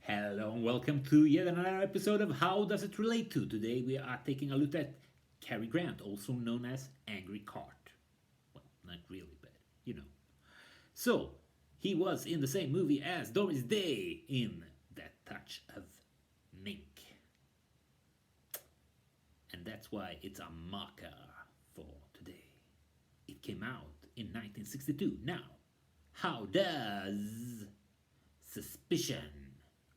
Hello and welcome to yet another episode of How Does It Relate To? Today we are taking a look at Cary Grant, also known as Angry Cart. Well, not really, but you know. So, he was in the same movie as Doris Day in That Touch of Mink. And that's why it's a marker for today. It came out in 1962. Now, how does Suspicion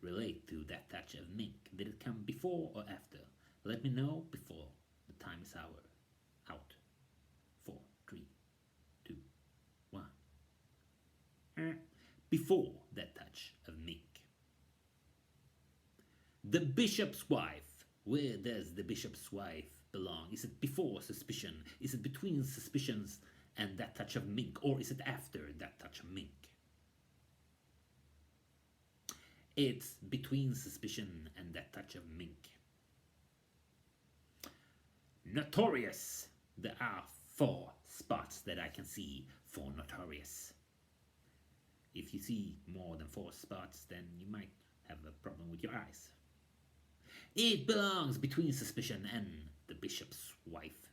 relate to That Touch of Mink? Did it come before or after? Let me know before the time is out. 4, 3, 2, 1. Before That Touch of Mink. The Bishop's Wife. Where does the Bishop's Wife belong? Is it before Suspicion? Is it between Suspicions and That Touch of Mink? Or is it after That Touch of Mink? It's between Suspicion and That Touch of Mink. Notorious. There are 4 spots that I can see for Notorious. If you see more than 4 spots, then you might have a problem with your eyes. It belongs between Suspicion and the Bishop's Wife.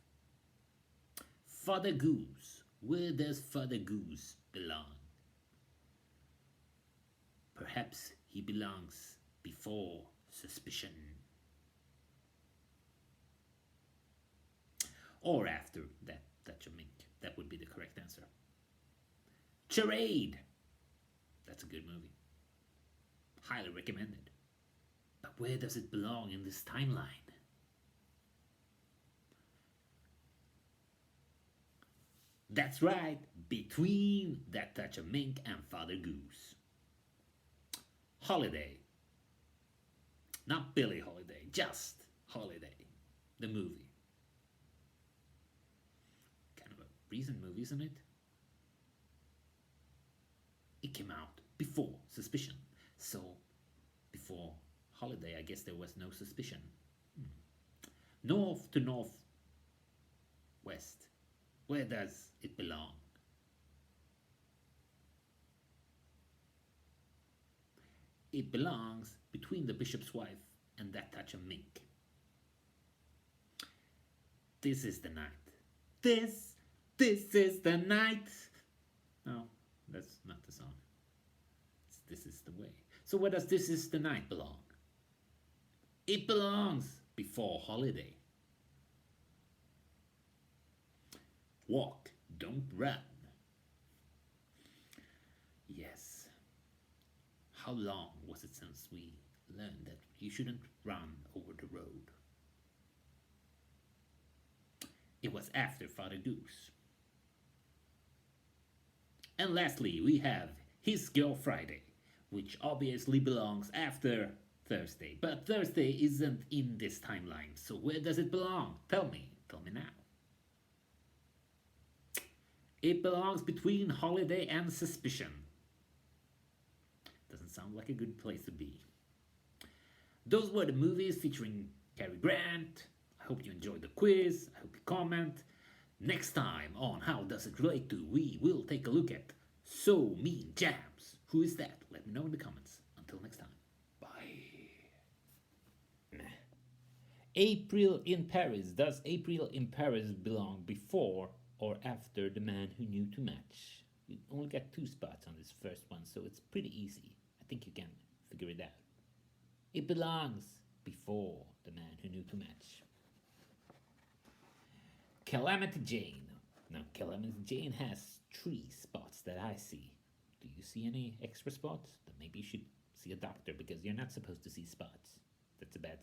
Father Goose. Where does Father Goose belong? Perhaps he belongs before Suspicion. Or after That Touch of Mink. That would be the correct answer. Charade. That's a good movie. Highly recommended. But where does it belong in this timeline? That's right, between That Touch of Mink and Father Goose. Holiday. Not Billie Holiday, just Holiday. The movie. Kind of a recent movie, isn't it? It came out before Suspicion. So, before Holiday, I guess there was no Suspicion. North to northwest. Where does it belong? It belongs between the Bishop's Wife and That Touch of Mink. This is the night. This is the night. No, that's not the song. This is the way. So where does This Is the Night belong? It belongs before Holiday. Walk, don't run. Yes. How long was it since we learned that you shouldn't run over the road? It was after Father Goose. And lastly, we have His Girl Friday, which obviously belongs after Thursday. But Thursday isn't in this timeline, so where does it belong? Tell me now. It belongs between Holiday and Suspicion. Doesn't sound like a good place to be. Those were the movies featuring Cary Grant. I hope you enjoyed the quiz. I hope you comment. Next time on How Does It Relate To, we will take a look at So Mean Jams. Who is that? Let me know in the comments. Until next time. Bye. April in Paris. Does April in Paris belong before or after The Man Who Knew to Match? You only got 2 spots on this first one, so it's pretty easy. I think you can figure it out. It belongs before The Man Who Knew to Match. Calamity Jane. Now, Calamity Jane has 3 spots that I see. Do you see any extra spots? Then maybe you should see a doctor because you're not supposed to see spots. That's a bad sign.